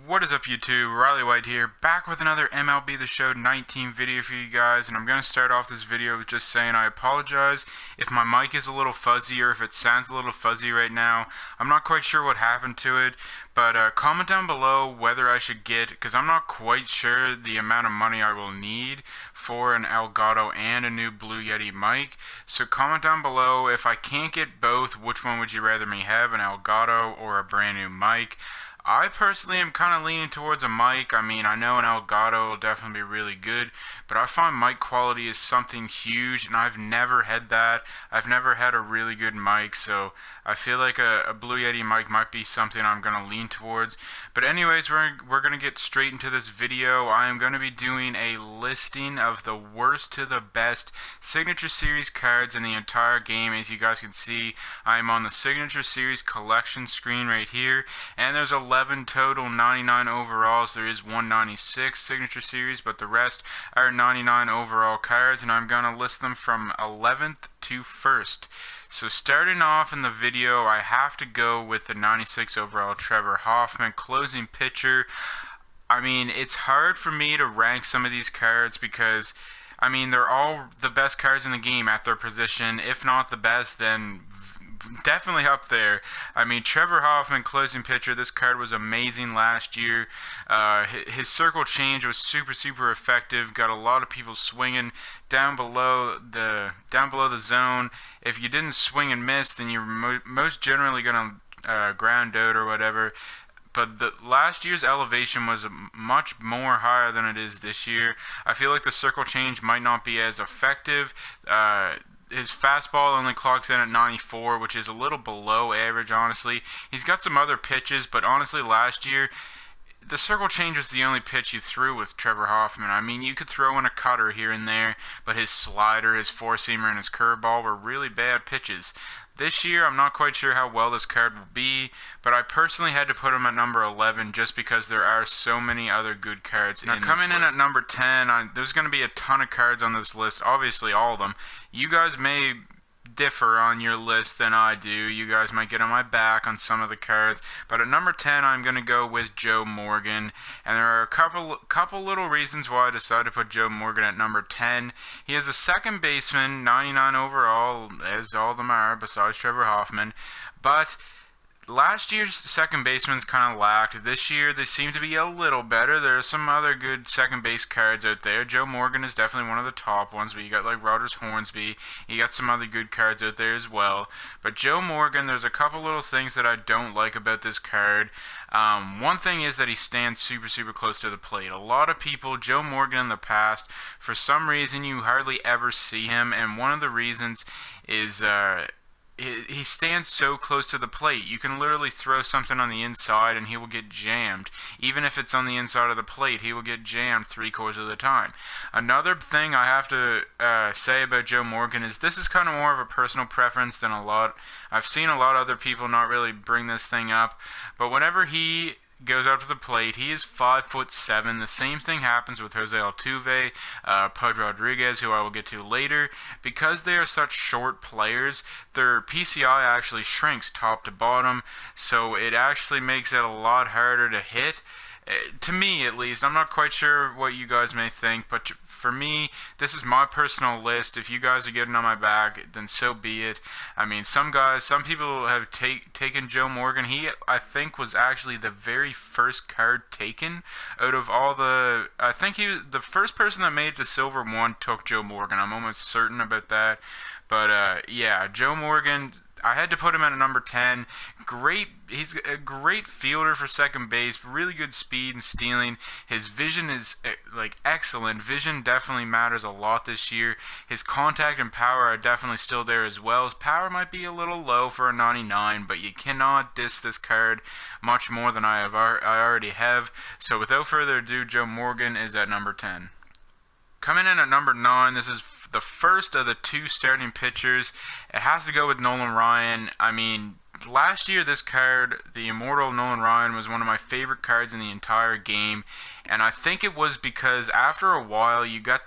What is up, YouTube? Riley White here, back with another MLB The Show 19 video for you guys, and I'm going to start off this video with just saying I apologize if my mic is a little fuzzy or if it sounds a little fuzzy right now. I'm not quite sure what happened to it, but comment down below whether I should get, because I'm not quite sure the amount of money I will need for an Elgato and a new Blue Yeti mic. So comment down below, if I can't get both, which one would you rather me have, an Elgato or a brand new mic? I personally am kind of leaning towards a mic. I mean, I know an Elgato will definitely be really good, but I find mic quality is something huge, and I've never had that. I've never had a really good mic, so I feel like a Blue Yeti mic might be something I'm going to lean towards. But anyways, we're going to get straight into this video. I am going to be doing a listing of the worst to the best Signature Series cards in the entire game. As you guys can see, I am on the Signature Series collection screen right here, and there's 11 total, 99 overalls. There is 196 Signature Series, but the rest are 99 overall cards, and I'm going to list them from 11th to 1st. So starting off in the video, I have to go with the 96 overall Trevor Hoffman closing pitcher. I mean, it's hard for me to rank some of these cards because, I mean, they're all the best cards in the game at their position. If not the best, then definitely up there. I mean, Trevor Hoffman closing pitcher, this card was amazing last year. His circle change was super effective, got a lot of people swinging down below the zone. If you didn't swing and miss, then you're most generally going to ground out or whatever. But the last year's elevation was much more higher than it is this year. I feel like the circle change might not be as effective. His fastball only clocks in at 94, which is a little below average, honestly. He's got some other pitches, but honestly, last year, the circle change was the only pitch you threw with Trevor Hoffman. I mean, you could throw in a cutter here and there, but his slider, his four-seamer, and his curveball were really bad pitches. This year, I'm not quite sure how well this card will be, but I personally had to put him at number 11 just because there are so many other good cards in this list. Now, coming in at number 10, there's going to be a ton of cards on this list, obviously all of them. You guys may differ on your list than I do. You guys might get on my back on some of the cards, but at number 10 I'm going to go with Joe Morgan, and there are a couple little reasons why I decided to put Joe Morgan at number 10. He is a second baseman, 99 overall, as all of them are besides Trevor Hoffman, but last year's second baseman's kind of lacked. This year, they seem to be a little better. There are some other good second base cards out there. Joe Morgan is definitely one of the top ones, but you got like Hornsby. You got some other good cards out there as well. But Joe Morgan, there's a couple little things that I don't like about this card. One thing is that he stands super close to the plate. A lot of people, Joe Morgan in the past, for some reason you hardly ever see him, and one of the reasons is he stands so close to the plate. You can literally throw something on the inside and he will get jammed. Even if it's on the inside of the plate, he will get jammed 3/4 of the time. Another thing I have to say about Joe Morgan is this is kind of more of a personal preference than a lot. I've seen a lot of other people not really bring this thing up, but whenever he goes up to the plate, he is 5'7". The same thing happens with Jose Altuve, Pudge Rodriguez, who I will get to later. Because they are such short players, their PCI actually shrinks top to bottom, so it actually makes it a lot harder to hit. To me, at least. I'm not quite sure what you guys may think, but for me, this is my personal list. If you guys are getting on my back, then so be it. I mean, some people have taken Joe Morgan. He, I think, was actually the very first card taken out of all the... I think the first person that made the Silver 1 took Joe Morgan. I'm almost certain about that. But, yeah, Joe Morgan... I had to put him at number 10. He's a great fielder for second base. Really good speed and stealing. His vision is like excellent. Vision definitely matters a lot this year. His contact and power are definitely still there as well. His power might be a little low for a 99, but you cannot diss this card much more than I already have. So without further ado, Joe Morgan is at number 10. Coming in at number 9, this is the first of the two starting pitchers. It has to go with Nolan Ryan. I mean, last year, this card, the Immortal Nolan Ryan, was one of my favorite cards in the entire game, and I think it was because after a while you got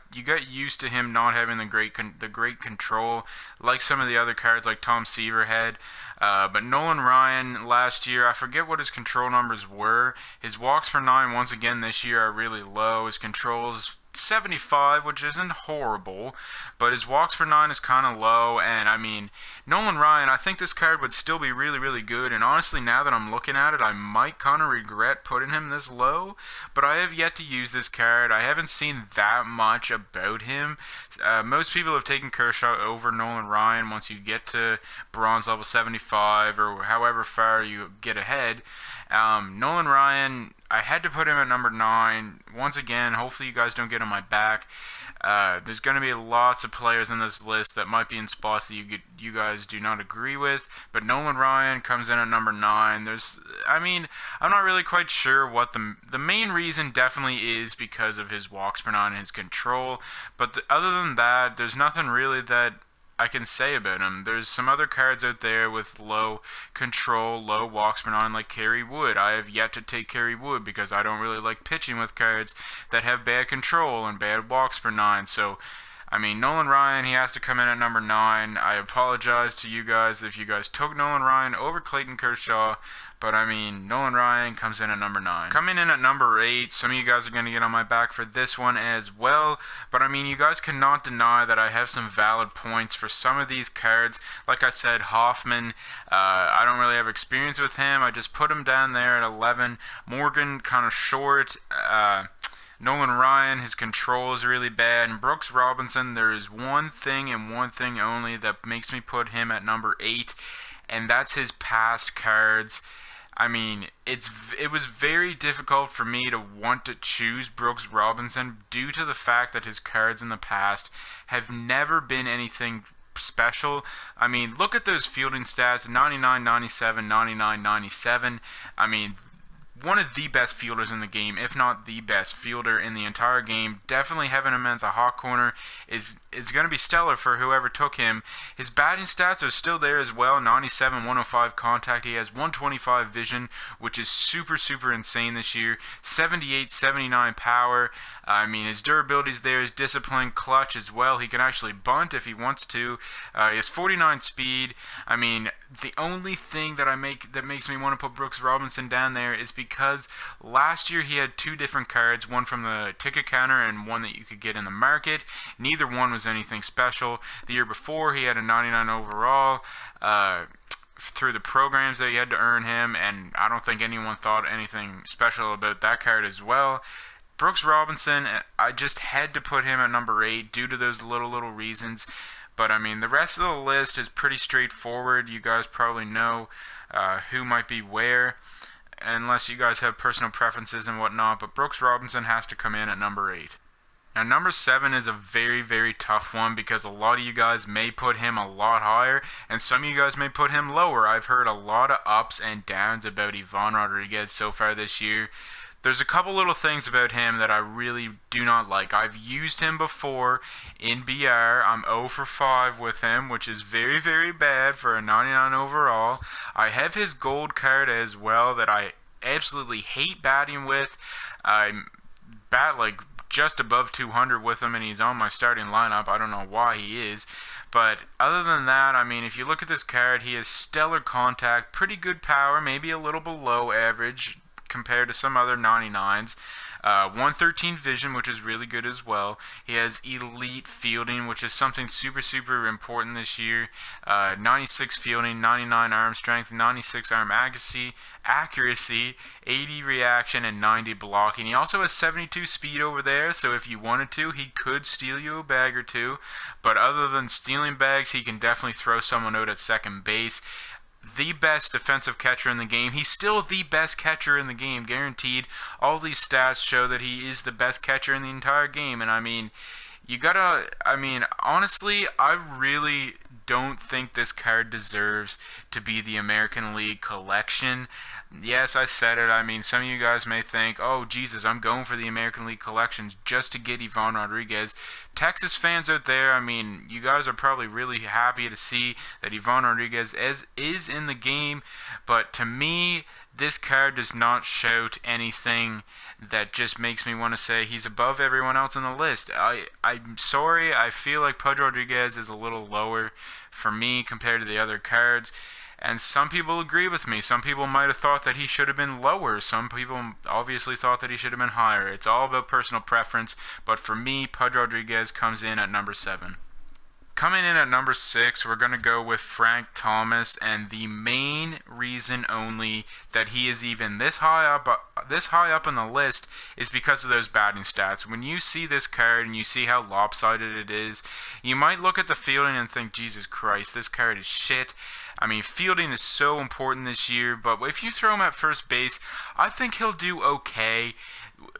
used to him not having the great control like some of the other cards like Tom Seaver had. But Nolan Ryan last year, I forget what his control numbers were. His walks per 9 once again this year are really low. His controls 75, which isn't horrible, but his walks per 9 is kind of low. And I mean, Nolan Ryan, I think this card would still be really, really good. And honestly, now that I'm looking at it, I might kind of regret putting him this low. But I have yet to use this card. I haven't seen that much about him. Most people have taken Kershaw over Nolan Ryan once you get to bronze level 75 or however far you get ahead. Nolan Ryan, I had to put him at number 9. Once again, hopefully you guys don't get on my back. There's going to be lots of players in this list that might be in spots that you guys do not agree with, but Nolan Ryan comes in at number 9. I'm not really quite sure what the main reason definitely is because of his walks per 9 and his control, but other than that, there's nothing really that I can say about him. There's some other cards out there with low control, low walks per 9, like Kerry Wood. I have yet to take Kerry Wood because I don't really like pitching with cards that have bad control and bad walks per 9. So, I mean, Nolan Ryan, he has to come in at number 9. I apologize to you guys if you guys took Nolan Ryan over Clayton Kershaw, but I mean, Nolan Ryan comes in at number 9. Coming in at number 8, some of you guys are going to get on my back for this one as well, but I mean, you guys cannot deny that I have some valid points for some of these cards. Like I said, Hoffman, I don't really have experience with him. I just put him down there at 11. Morgan, kind of short. Nolan Ryan, his control is really bad. And Brooks Robinson, there is one thing and one thing only that makes me put him at number 8, and that's his past cards. I mean, it was very difficult for me to want to choose Brooks Robinson due to the fact that his cards in the past have never been anything special. I mean, look at those fielding stats, 99, 97, 99, 97. I mean, one of the best fielders in the game, if not the best fielder in the entire game. Definitely having him as a hot corner is going to be stellar for whoever took him. His batting stats are still there as well. 97, 105 contact. He has 125 vision, which is super, super insane this year. 78, 79 power. I mean, his durability is there. His discipline, clutch as well. He can actually bunt if he wants to. He has 49 speed. I mean, the only thing that makes me want to put Brooks Robinson down there is because last year he had 2 different cards, one from the ticket counter and one that you could get in the market. Neither one was anything special. The year before he had a 99 overall through the programs that you had to earn him, and I don't think anyone thought anything special about that card as well. Brooks Robinson, I just had to put him at number 8 due to those little reasons. But I mean, the rest of the list is pretty straightforward. You guys probably know who might be where, unless you guys have personal preferences and whatnot. But Brooks Robinson has to come in at number 8. Now, number 7 is a very, very tough one because a lot of you guys may put him a lot higher, and some of you guys may put him lower. I've heard a lot of ups and downs about Pudge Rodriguez so far this year. There's a couple little things about him that I really do not like. I've used him before in BR. I'm 0 for 5 with him, which is very, very bad for a 99 overall. I have his gold card as well that I absolutely hate batting with. I bat like just above 200 with him, and he's on my starting lineup. I don't know why he is. But other than that, I mean, if you look at this card, he has stellar contact, pretty good power, maybe a little below average compared to some other 99s. 113 vision, which is really good as well. He has elite fielding, which is something super, super important this year. 96 fielding, 99 arm strength, 96 arm accuracy, 80 reaction, and 90 blocking. He also has 72 speed over there, so if you wanted to, he could steal you a bag or two. But other than stealing bags, he can definitely throw someone out at second base. The best defensive catcher in the game. He's still the best catcher in the game, guaranteed. All these stats show that he is the best catcher in the entire game, and I mean, you gotta, I mean, honestly, I really don't think this card deserves to be the American League collection. Yes, I said it. I mean, some of you guys may think, oh, Jesus, I'm going for the American League collections just to get Ivan Rodriguez. Texas fans out there, I mean, you guys are probably really happy to see that Ivan Rodriguez is in the game, but to me, this card does not shout anything that just makes me want to say he's above everyone else on the list. I'm sorry, I feel like Pudge Rodriguez is a little lower for me compared to the other cards. And some people agree with me. Some people might have thought that he should have been lower. Some people obviously thought that he should have been higher. It's all about personal preference. But for me, Pudge Rodriguez comes in at number 7. Coming in at number 6, we're going to go with Frank Thomas, and the main reason only that he is even this high up on the list is because of those batting stats. When you see this card and you see how lopsided it is, you might look at the fielding and think, Jesus Christ, this card is shit. I mean, fielding is so important this year, but if you throw him at first base, I think he'll do okay.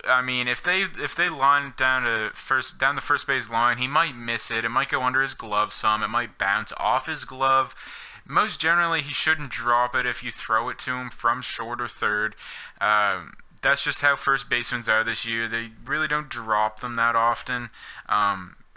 I mean, if they line it down the first base line, he might miss it. It might go under his glove some. It might bounce off his glove. Most generally, he shouldn't drop it if you throw it to him from short or third. That's just how first basemen are this year. They really don't drop them that often.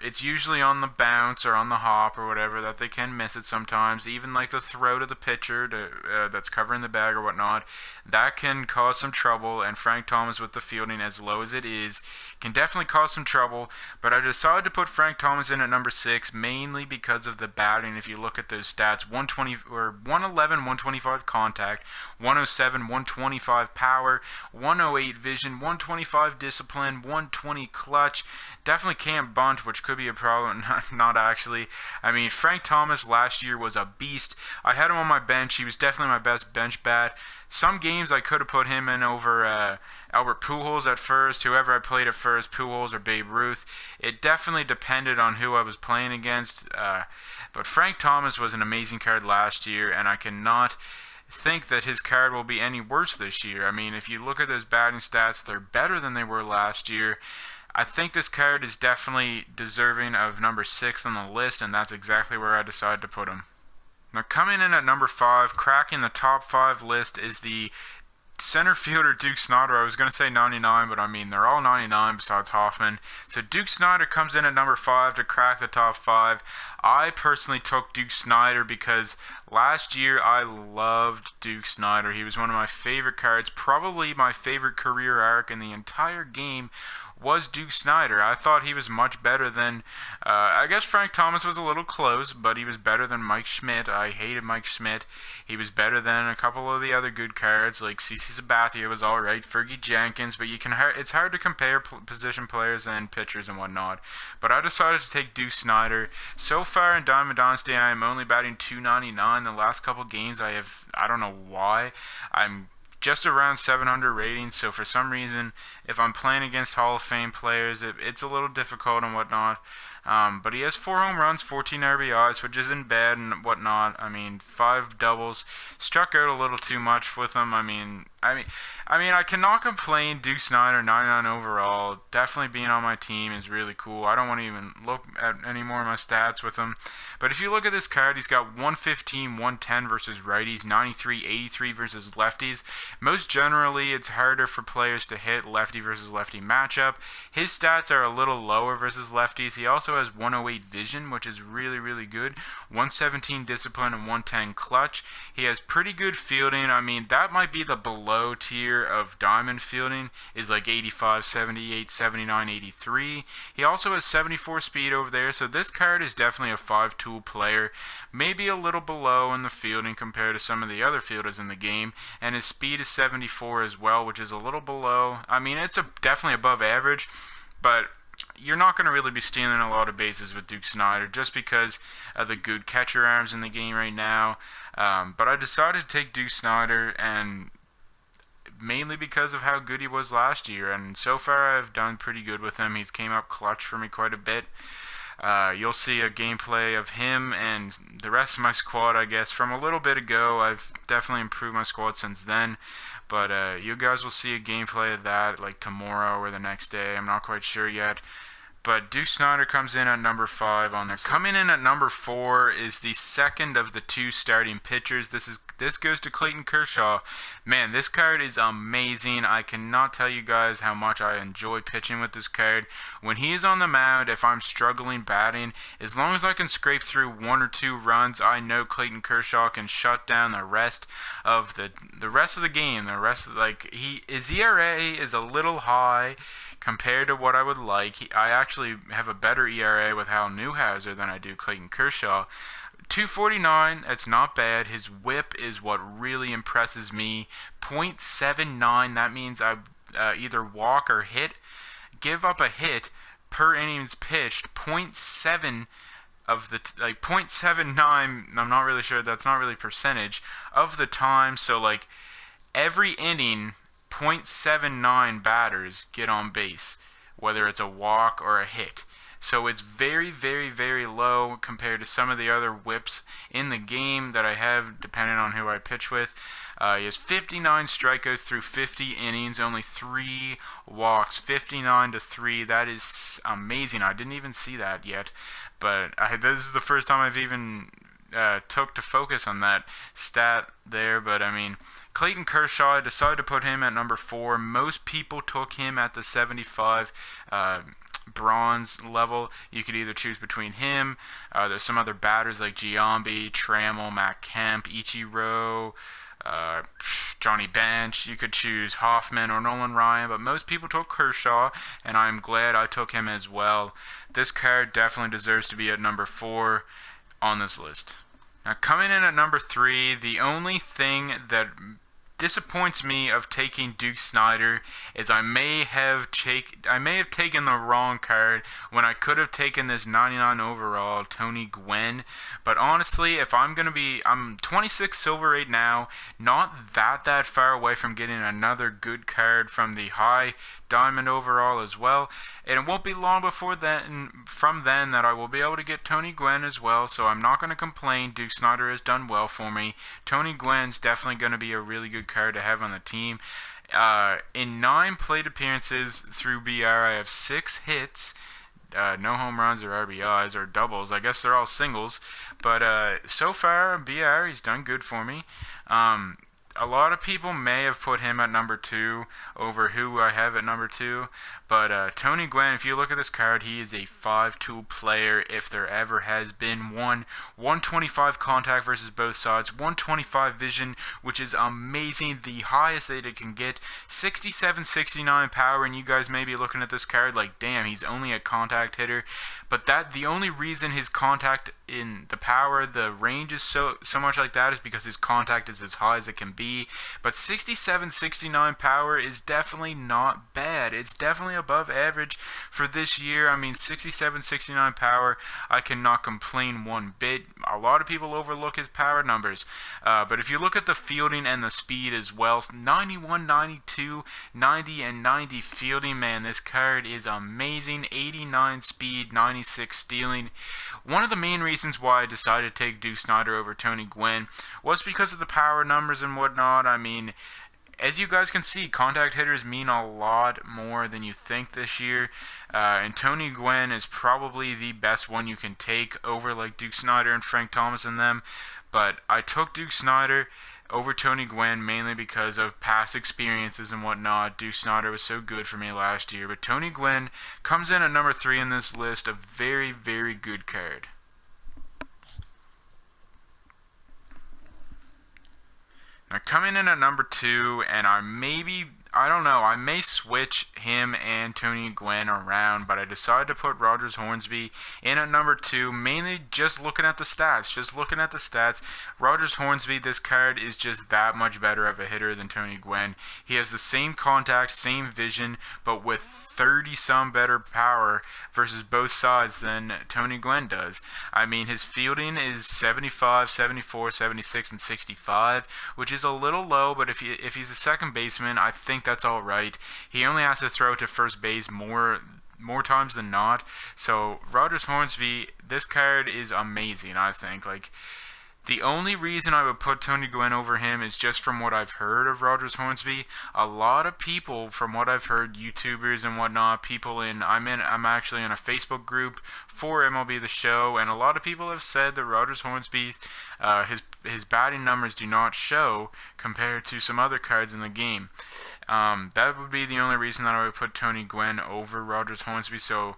It's usually on the bounce or on the hop or whatever that they can miss it sometimes. Even like the throw to the pitcher that's covering the bag or whatnot, that can cause some trouble. And Frank Thomas, with the fielding as low as it is, can definitely cause some trouble. But I decided to put Frank Thomas in at number 6 mainly because of the batting. If you look at those stats, 120 or 111, 125 contact, 107, 125 power, 108 vision, 125 discipline, 120 clutch. Definitely can't bunt, which could be a problem. Not actually. I mean, Frank Thomas last year was a beast. I had him on my bench. He was definitely my best bench bat. Some games I could have put him in over Albert Pujols at first, whoever I played at first, Pujols or Babe Ruth. It definitely depended on who I was playing against. But Frank Thomas was an amazing card last year, and I cannot think that his card will be any worse this year. I mean, if you look at those batting stats, they're better than they were last year. I think this card is definitely deserving of number 6 on the list, and that's exactly where I decided to put him. Now, coming in at number 5, cracking the top 5 list, is the center fielder Duke Snider. I was going to say 99, but I mean, they're all 99 besides Hoffman. So Duke Snider comes in at number 5 to crack the top 5. I personally took Duke Snider because last year I loved Duke Snider. He was one of my favorite cards, probably my favorite career arc in the entire game was Duke Snider. I thought he was much better than, I guess Frank Thomas was a little close, but he was better than Mike Schmidt. I hated Mike Schmidt. He was better than a couple of the other good cards, like CC Sabathia was alright, Fergie Jenkins, but it's hard to compare position players and pitchers and whatnot. But I decided to take Duke Snider. So far in Diamond Dynasty, I am only batting .299. The last couple games I don't know why, I'm just around 700 ratings, so for some reason, if I'm playing against Hall of Fame players, it's a little difficult and whatnot. But he has 4 home runs, 14 RBIs, which isn't bad and whatnot. I mean, 5 doubles. Struck out a little too much with him. I mean, I cannot complain. Duke Snider, 99 overall. Definitely being on my team is really cool. I don't want to even look at any more of my stats with him. But if you look at this card, he's got 115, 110 versus righties, 93, 83 versus lefties. Most generally, it's harder for players to hit lefty versus lefty matchup. His stats are a little lower versus lefties. He also has 108 vision, which is really, really good. 117 discipline and 110 clutch. He has pretty good fielding. I mean, that might be the below tier of diamond fielding, is like 85, 78, 79, 83. He also has 74 speed over there, so this card is definitely a 5-tool player. Maybe a little below in the fielding compared to some of the other fielders in the game, and his speed is 74 as well, which is a little below. I mean, it's definitely above average, but you're not going to really be stealing a lot of bases with Duke Snider just because of the good catcher arms in the game right now. But I decided to take Duke Snider, and mainly because of how good he was last year. And so far, I've done pretty good with him. He's came up clutch for me quite a bit. You'll see a gameplay of him and the rest of my squad, I guess, from a little bit ago. I've definitely improved my squad since then. But you guys will see a gameplay of that like tomorrow or the next day. I'm not quite sure yet. But Duke Snider comes in at number 5 on this. Coming in at number 4 is the second of the 2 starting pitchers. This goes to Clayton Kershaw. Man, this card is amazing. I cannot tell you guys how much I enjoy pitching with this card. When he is on the mound, if I'm struggling batting, as long as I can scrape through 1 or 2 runs, I know Clayton Kershaw can shut down the rest of the game. His ERA is a little high compared to what I would like. I actually have a better ERA with Hal Newhouser than I do Clayton Kershaw. 249, that's not bad. His whip is what really impresses me. .79, that means I either walk or give up a hit per innings pitched. .7 of the .79, I'm not really sure, that's not really percentage of the time. So like every inning, .79 batters get on base, whether it's a walk or a hit. So it's very, very, very low compared to some of the other whips in the game that I have, depending on who I pitch with. He has 59 strikeouts through 50 innings, only 3 walks, 59 to 3. That is amazing. I didn't even see that yet, but this is the first time I've even took to focus on that stat there. But I mean, Clayton Kershaw, I decided to put him at number 4. Most people took him at the 75 bronze level. You could either choose between him, there's some other batters like Giambi, Trammell, Matt Kemp, Ichiro, Johnny Bench. You could choose Hoffman or Nolan Ryan, but most people took Kershaw, and I'm glad I took him as well. This card definitely deserves to be at number 4 on this list. Now, coming in at number 3, the only thing that disappoints me of taking Duke Snider is I may have taken the wrong card when I could have taken this 99 overall Tony Gwynn. But honestly, if I'm 26 silver right now, not that far away from getting another good card from the high diamond overall as well, and it won't be long before then that I will be able to get Tony Gwynn as well. So I'm not going to complain. Duke Snider has done well for me. Tony Gwynn's definitely going to be a really good card to have on the team. In 9 plate appearances through BR, I have 6 hits, no home runs or RBIs or doubles. I guess they're all singles, but so far BR, he's done good for me. A lot of people may have put him at number 2 over who I have at number 2. But Tony Gwynn, if you look at this card, he is a 5-tool player if there ever has been one. 125 contact versus both sides, 125 vision, which is amazing, the highest that it can get. 67, 69 power, and you guys may be looking at this card like, damn, he's only a contact hitter. But the only reason his contact in the power, the range is so much like that is because his contact is as high as it can be. But 67, 69 power is definitely not bad. It's definitely above average for this year. I mean, 67, 69 power, I cannot complain one bit. A lot of people overlook his power numbers. But if you look at the fielding and the speed as well, 91, 92, 90, and 90 fielding, man, this card is amazing. 89 speed, 96 stealing. One of the main reasons why I decided to take Duke Snider over Tony Gwynn was because of the power numbers and whatnot. I mean, as you guys can see, contact hitters mean a lot more than you think this year, and Tony Gwynn is probably the best one you can take over like Duke Snider and Frank Thomas and them. But I took Duke Snider over Tony Gwynn mainly because of past experiences and whatnot. Duke Snider was so good for me last year, but Tony Gwynn comes in at number 3 in this list, a very, very good card. Now, coming in at number 2, and I may switch him and Tony Gwynn around, but I decided to put Hornsby in at number 2, mainly just looking at the stats. Hornsby, this card is just that much better of a hitter than Tony Gwynn. He has the same contact, same vision, but with 30-some better power versus both sides than Tony Gwynn does. I mean, his fielding is 75, 74, 76, and 65, which is a little low, but if he's a second baseman, I think that's all right. He only has to throw to first base more times than not. So Hornsby, this card is amazing, I think. Like, The only reason I would put Tony Gwynn over him is just from what I've heard of Rogers Hornsby. A lot of people, from what I've heard, YouTubers and whatnot, I'm actually in a Facebook group for MLB The Show, and a lot of people have said that Rogers Hornsby, his batting numbers do not show compared to some other cards in the game. That would be the only reason that I would put Tony Gwynn over Rogers Hornsby. So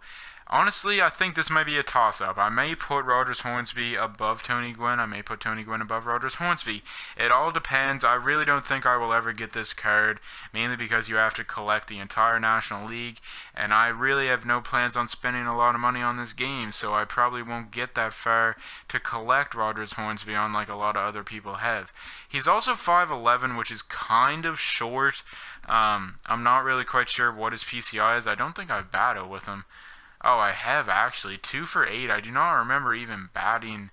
honestly, I think this might be a toss-up. I may put Rogers Hornsby above Tony Gwynn. I may put Tony Gwynn above Rogers Hornsby. It all depends. I really don't think I will ever get this card, mainly because you have to collect the entire National League, and I really have no plans on spending a lot of money on this game, so I probably won't get that far to collect Rogers Hornsby unlike a lot of other people have. He's also 5'11", which is kind of short. I'm not really quite sure what his PCI is. I don't think I've batted with him. Oh, I have actually. 2 for 8. I do not remember even batting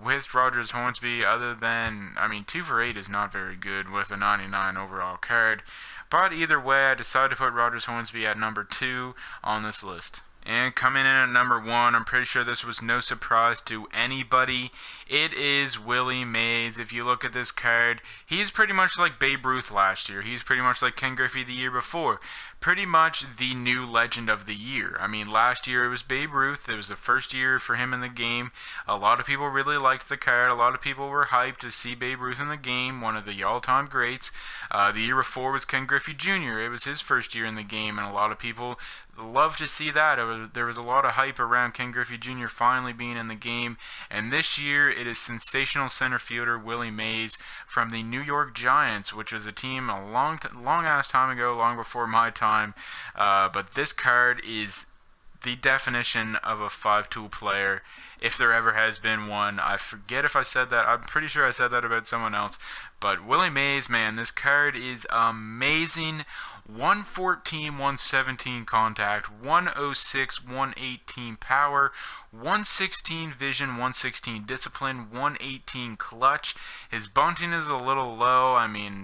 with Rogers Hornsby other than, 2 for 8 is not very good with a 99 overall card. But either way, I decided to put Rogers Hornsby at number 2 on this list. And coming in at number 1, I'm pretty sure this was no surprise to anybody. It is Willie Mays. If you look at this card, he's pretty much like Babe Ruth last year. He's pretty much like Ken Griffey the year before. Pretty much the new legend of the year. Last year it was Babe Ruth. It was the first year for him in the game. A lot of people really liked the card. A lot of people were hyped to see Babe Ruth in the game, one of the all-time greats. The year before was Ken Griffey Jr. It was his first year in the game, and a lot of people love to see that. There was a lot of hype around Ken Griffey Jr. finally being in the game, and this year it is sensational center fielder Willie Mays from the New York Giants, which was a team a long ass time ago, long before my time. But this card is the definition of a 5-tool player, if there ever has been one. I forget if I said that. I'm pretty sure I said that about someone else. But Willie Mays, man, this card is amazing. 114, 117 contact, 106, 118 power, 116 vision, 116 discipline, 118 clutch. His bunting is a little low.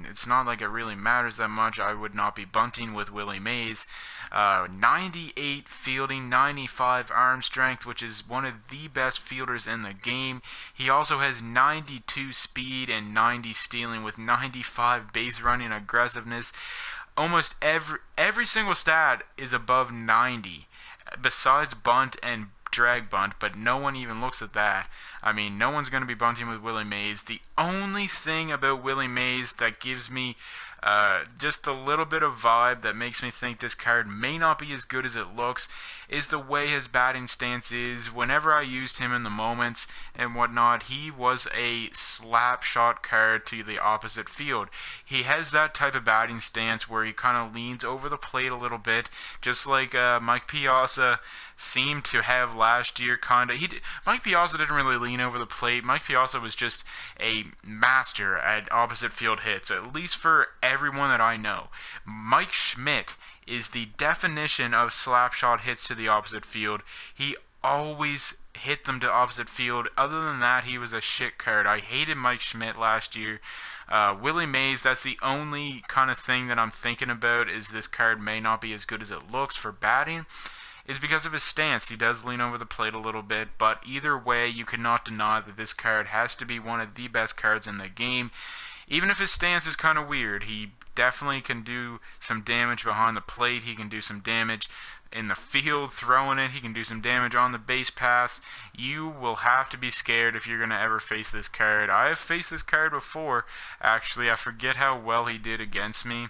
It's not like it really matters that much. I would not be bunting with Willie Mays. 98 fielding, 95 arm strength, which is one of the best fielders in the game. He also has 92 speed and 90 stealing with 95 base running aggressiveness. Almost every single stat is above 90, besides bunt and drag bunt, but no one even looks at that. No one's going to be bunting with Willie Mays. The only thing about Willie Mays that gives me just a little bit of vibe that makes me think this card may not be as good as it looks is the way his batting stance is. Whenever I used him in the moments and whatnot, he was a slap shot card to the opposite field. He has that type of batting stance where he kind of leans over the plate a little bit, just like Mike Piazza seemed to have last year. Mike Piazza didn't really lean over the plate. Mike Piazza was just a master at opposite field hits, at least for everyone that I know. Mike Schmidt is the definition of slap shot hits to the opposite field. He always hit them to opposite field. Other than that, he was a shit card. I hated Mike Schmidt last year. Willie Mays, that's the only kind of thing that I'm thinking about, is this card may not be as good as it looks for batting, is because of his stance. He does lean over the plate a little bit, but either way, you cannot deny that this card has to be one of the best cards in the game. Even if his stance is kind of weird, he definitely can do some damage behind the plate. He can do some damage in the field throwing it. He can do some damage on the base paths. You will have to be scared if you're going to ever face this card. I have faced this card before, actually. I forget how well he did against me.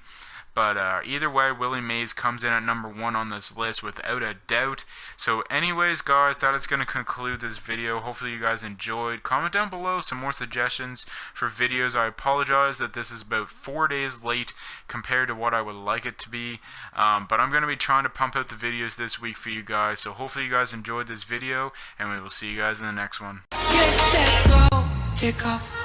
But either way, Willie Mays comes in at number 1 on this list without a doubt. So anyways, guys, that is going to conclude this video. Hopefully you guys enjoyed. Comment down below some more suggestions for videos. I apologize that this is about 4 days late compared to what I would like it to be. But I'm going to be trying to pump out the videos this week for you guys. So hopefully you guys enjoyed this video, and we will see you guys in the next one. Get set, go, take off.